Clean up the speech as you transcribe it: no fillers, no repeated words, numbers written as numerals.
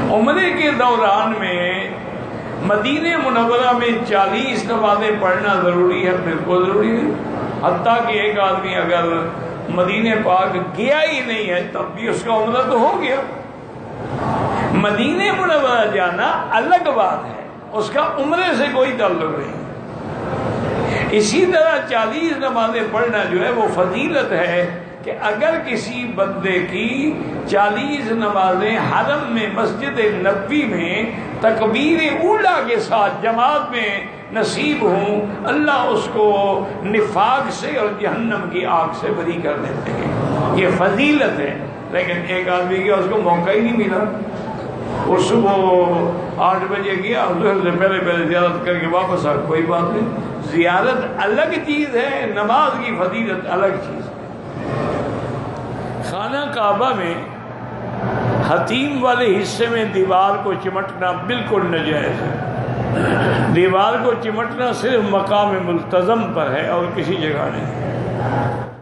عمرے کے دوران میں مدینہ منورہ میں 40 نمازیں پڑھنا ضروری ہے؟ بالکل ضروری ہے، حتیٰ کہ ایک آدمی اگر مدینہ پاک گیا ہی نہیں ہے تب بھی اس کا عمرہ تو ہو گیا۔ مدینہ منورہ جانا الگ بات ہے، اس کا عمرے سے کوئی تعلق نہیں۔ اسی طرح 40 نمازیں پڑھنا جو ہے وہ فضیلت ہے کہ اگر کسی بندے کی 40 نمازیں حرم میں مسجد نبوی میں تکبیر اولیٰ کے ساتھ جماعت میں نصیب ہوں، اللہ اس کو نفاق سے اور جہنم کی آگ سے بری کر دیتے ہیں۔ یہ فضیلت ہے۔ لیکن ایک آدمی کا اس کو موقع ہی نہیں ملا، وہ صبح 8 بجے گیا، ظہر سے پہلے زیارت کر کے واپس آ، کوئی بات نہیں۔ زیارت الگ چیز ہے، نماز کی فضیلت الگ چیز ہے۔ خانہ کعبہ میں حتیم والے حصے میں دیوار کو چمٹنا بالکل ناجائز ہے۔ دیوار کو چمٹنا صرف مقام ملتزم پر ہے اور کسی جگہ نہیں۔